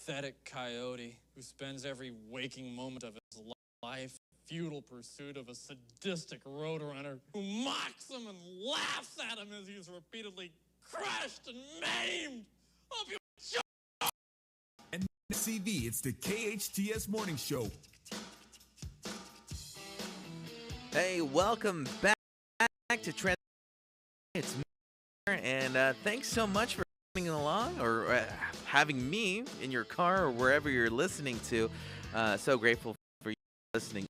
pathetic coyote who spends every waking moment of his life futile pursuit of a sadistic roadrunner who mocks him and laughs at him as he's repeatedly crushed and maimed. Hope you and SCV, it's the KHTS Morning Show. Hey, welcome back to Trans. It's me, and thanks so much for coming along or having me in your car or wherever you're listening to. So grateful for you listening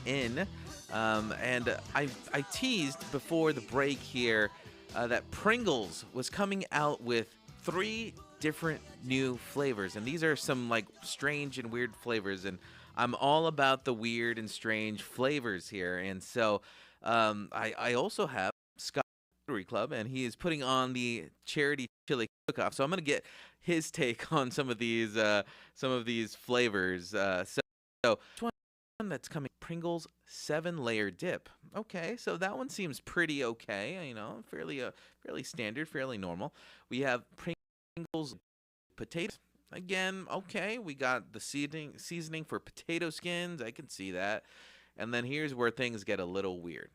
in. And I teased before the break here that Pringles was coming out with 3 different new flavors, and these are some like strange and weird flavors, and I'm all about the weird and strange flavors here. And so I also have Scott Rotary Club, and he is putting on the charity chili cook-off, so I'm gonna get his take on some of these flavors. So one that's coming, Pringles 7-layer dip. Okay, so that one seems pretty okay, you know, fairly standard, fairly normal. We have Pringles potatoes. Again, okay, we got the seasoning for potato skins. I can see that. And then here's where things get a little weird.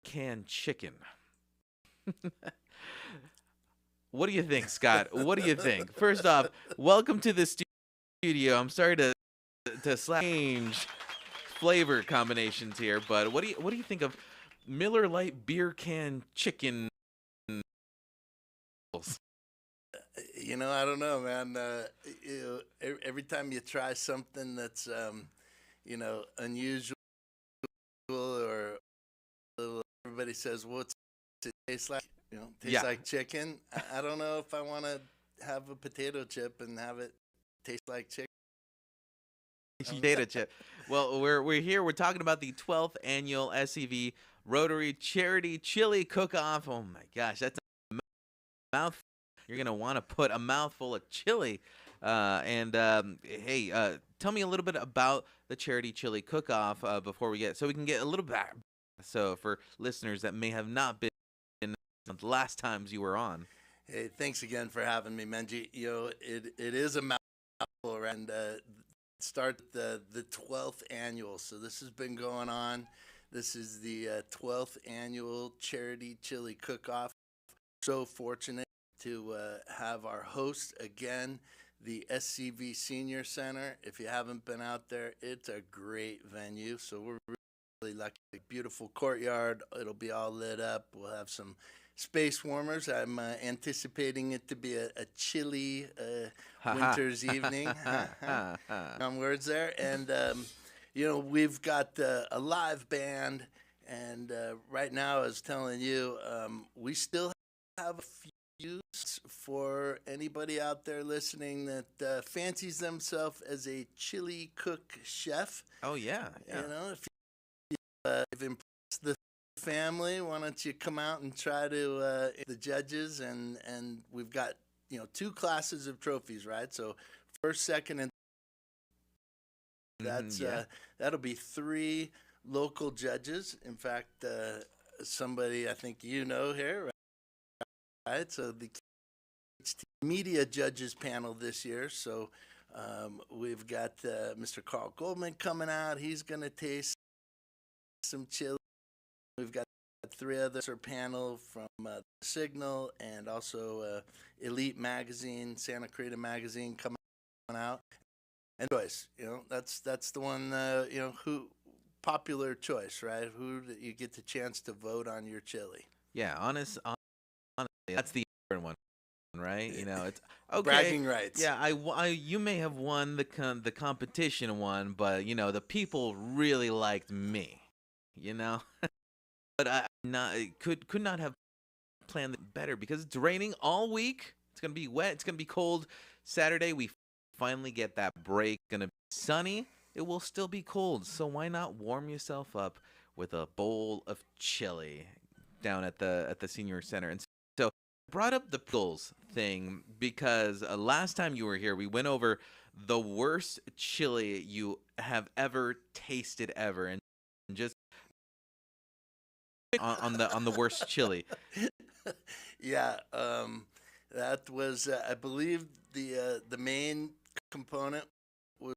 Canned chicken. What do you think, Scott? What do you think? First off, welcome to the studio. I'm sorry to change flavor combinations here, but what do you think of Miller Lite beer can chicken? You know, I don't know, man. Every time you try something that's, unusual or everybody says, "What's it taste like?" You know, tastes like chicken. I don't know if I want to have a potato chip and have it taste like chicken. Potato chip. Well, we're here. We're talking about the 12th annual SCV Rotary Charity Chili Cook-Off. Oh my gosh, that's a mouthful. You're gonna want to put a mouthful of chili. Hey, tell me a little bit about the Charity Chili Cook-Off before we get, so we can get a little bit. So for listeners that may have not been the last times you were on. Hey, thanks again for having me, Menji. You know, it is a mouthful, and start the 12th annual. So this has been going on. This is the 12th annual Charity Chili Cook-Off. So fortunate to have our host again, the SCV Senior Center. If you haven't been out there, it's a great venue. So we're really lucky. Beautiful courtyard. It'll be all lit up. We'll have some space warmers. I'm anticipating it to be a chilly winter's evening. On words there. And, we've got a live band. And right now, I was telling you, we still have a few for anybody out there listening that fancies themselves as a chili cook chef. Oh, yeah. You know, if you've impressed the family, why don't you come out and try to the judges, and we've got 2 classes of trophies, right? So first, second, and that'll be 3 local judges. In fact, somebody I think here, right? So the media judges panel this year. So we've got Mr. Carl Goldman coming out. He's going to taste some chili. We've got 3 others our panel from Signal and also Elite Magazine, Santa Clarita Magazine coming out. And choice, that's the one, who popular choice, right? Who you get the chance to vote on your chili. Yeah, honestly, that's the important one, right? It's okay. Bragging rights. Yeah, you may have won the competition one, but the people really liked me, But I could not have planned it better because it's raining all week. It's gonna be wet. It's gonna be cold. Saturday we finally get that break. Gonna be sunny. It will still be cold. So why not warm yourself up with a bowl of chili down at the senior center? And so I brought up the Pringles thing because last time you were here, we went over the worst chili you have ever tasted ever, and just on the worst chili. Yeah, That was, I believe, the main component was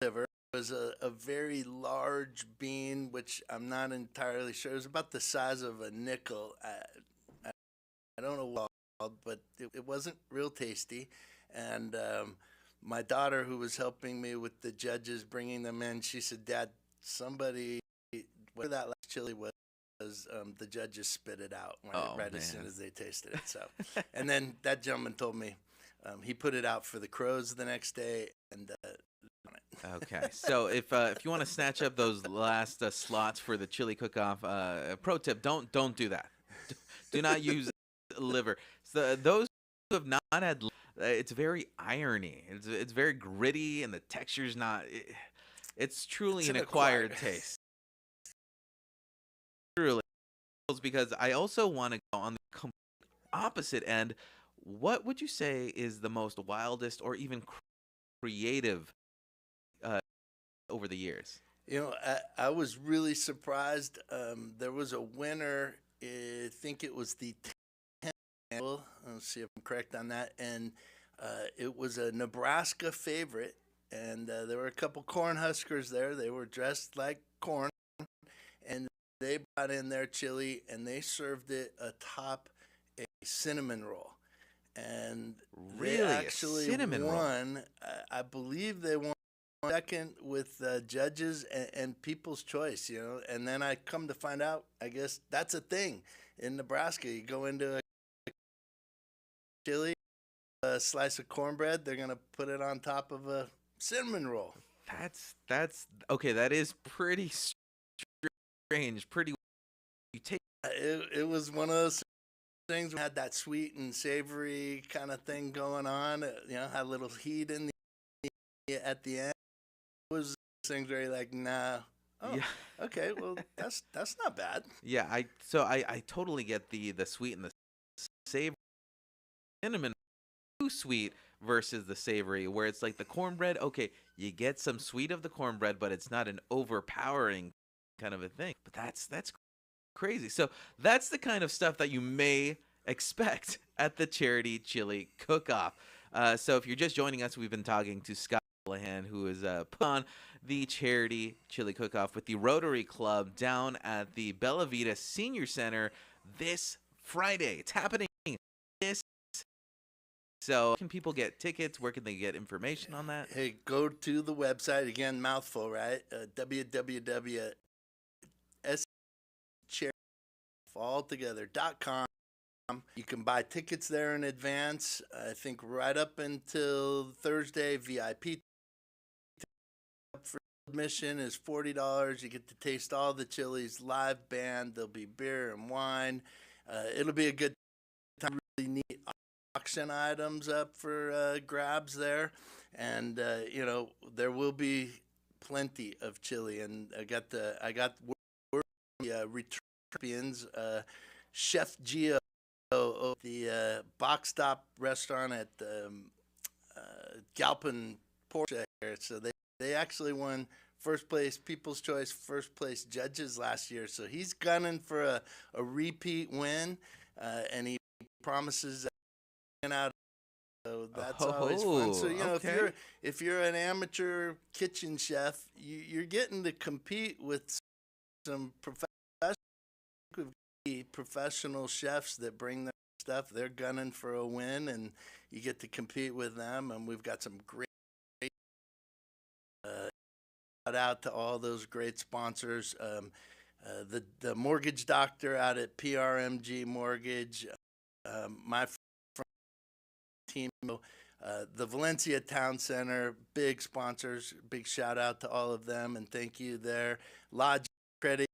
liver. It was a very large bean, which I'm not entirely sure. It was about the size of a nickel. I don't know what, but it wasn't real tasty. And my daughter, who was helping me with the judges, bringing them in, she said, "Dad, somebody, whatever that last chili was, the judges spit it out right as soon as they tasted it." So, and then that gentleman told me he put it out for the crows the next day, and Okay, so if you want to snatch up those last slots for the chili cook-off, pro tip: don't do that. Do not use liver. So those who have not had, it's very irony. It's very gritty, and the texture's not. It's truly It's an an acquired acquired taste. Truly, because I also want to go on the complete opposite end. What would you say is the most wildest or even creative over the years? You know, I was really surprised. There was a winner. I think it was the 10th annual. Let's see if I'm correct on that. And it was a Nebraska favorite. And there were a couple Cornhuskers there. They were dressed like corn. And they brought in their chili and they served it atop a cinnamon roll. And Really, they a actually cinnamon roll? won. I believe they won second with judges and People's Choice, you know. And then I come to find out, I guess that's a thing in Nebraska. You go into a chili, a slice of cornbread, they're gonna put it on top of a cinnamon roll. That's okay. That is pretty strange. Pretty. You take. It was one of those things. We had that sweet and savory kind of thing going on. You know, had a little heat in at the end. It was things where you're like, nah. Oh, Yeah. okay. Well, that's not bad. Yeah. I totally get the sweet and the savory. Cinnamon too sweet versus the savory, where it's like the cornbread. Okay, you get some sweet of the cornbread, but it's not an overpowering kind of a thing. But that's crazy. So that's the kind of stuff that you may expect at the charity chili cook-off. So if you're just joining us, we've been talking to Scott Holihan, who is put on the charity chili cook-off with the Rotary Club down at the Bella Vita Senior Center this Friday. It's happening this. So can people get tickets? Where can they get information on that? Hey, go to the website again. Mouthful, right? www.scharity.com. You can buy tickets there in advance. I think right up until Thursday, VIP for admission is $40. You get to taste all the chilies, live band. There'll be beer and wine. It'll be a good time. Really neat auction items up for grabs there, and you know, there will be plenty of chili. And I got word from the return champions, Chef Gio, the box stop restaurant at Galpin Porsche here. So they actually won first place People's Choice first place judges last year. So he's gunning for a repeat win, and he promises out. So that's always fun. So you know, okay. if you're an amateur kitchen chef, you're getting to compete with some professional chefs that bring their stuff. They're gunning for a win, and you get to compete with them. And we've got some great shout out to all those great sponsors. The mortgage doctor out at PRMG Mortgage, my team, the Valencia Town Center, big sponsors. Big shout out to all of them, and thank you there. Lodge Credit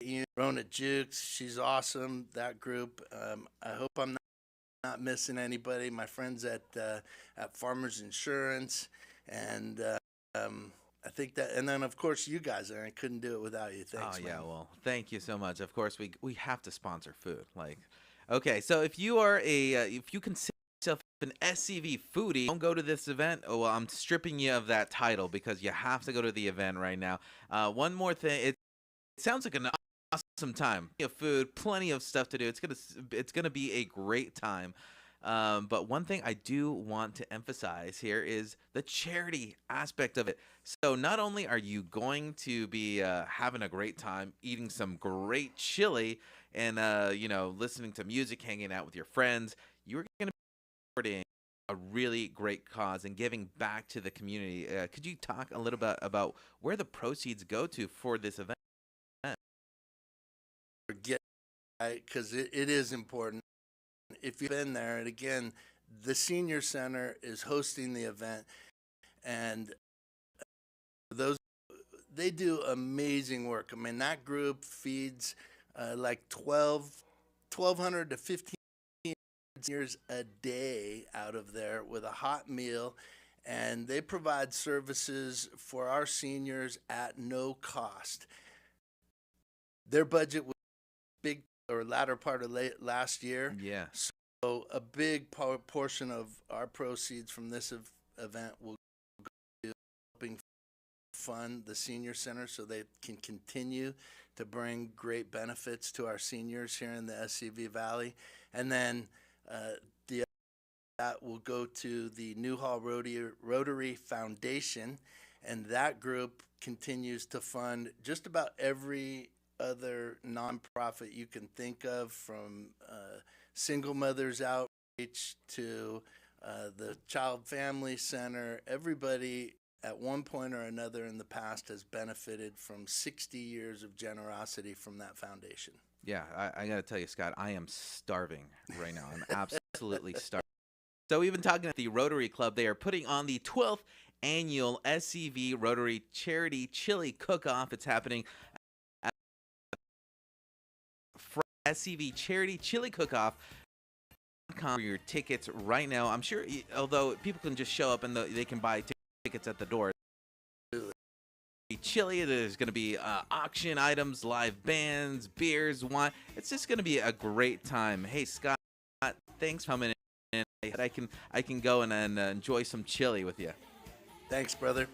Union, Rona Jukes, she's awesome. That group. I hope I'm not missing anybody. My friends at Farmers Insurance, and I think that, and then of course you guys are. I couldn't do it without you. Thanks. Oh yeah, man. well, thank you so much. Of course, we have to sponsor food. Like, okay, so if you are if you consider yourself an SCV foodie, don't go to this event. Oh well, I'm stripping you of that title because you have to go to the event right now. One more thing, it sounds like an awesome time. Plenty of food, plenty of stuff to do. It's gonna be a great time. But one thing I do want to emphasize here is the charity aspect of it. So not only are you going to be having a great time eating some great chili and listening to music, hanging out with your friends, you're going to be supporting a really great cause and giving back to the community. Could you talk a little bit about where the proceeds go to for this event? Forget, because it is important. If you've been there, and again, the senior center is hosting the event, and those they do amazing work. I mean, that group feeds like 1,200 to 1,500 seniors a day out of there with a hot meal, and they provide services for our seniors at no cost. Their budget was big, or latter part of last year. Yeah. So a big portion of our proceeds from this event will go to helping fund the senior center so they can continue to bring great benefits to our seniors here in the SCV Valley. And then that will go to the Newhall Rotary Foundation, and that group continues to fund just about every other nonprofit you can think of, from Single Mothers Outreach to the Child Family Center. Everybody at one point or another in the past has benefited from 60 years of generosity from that foundation. Yeah, I got to tell you, Scott, I am starving right now. I'm absolutely starving. So we've been talking at the Rotary Club. They are putting on the 12th annual SCV Rotary Charity Chili Cook-Off. It's happening at SCV Charity Chili Cook-Off. For your tickets right now. I'm sure, although people can just show up and they can buy tickets at the door. Chili, there's going to be auction items, live bands, beers, wine. It's just going to be a great time. Hey, Scott, thanks for coming in. I can go and enjoy some chili with you. Thanks, brother.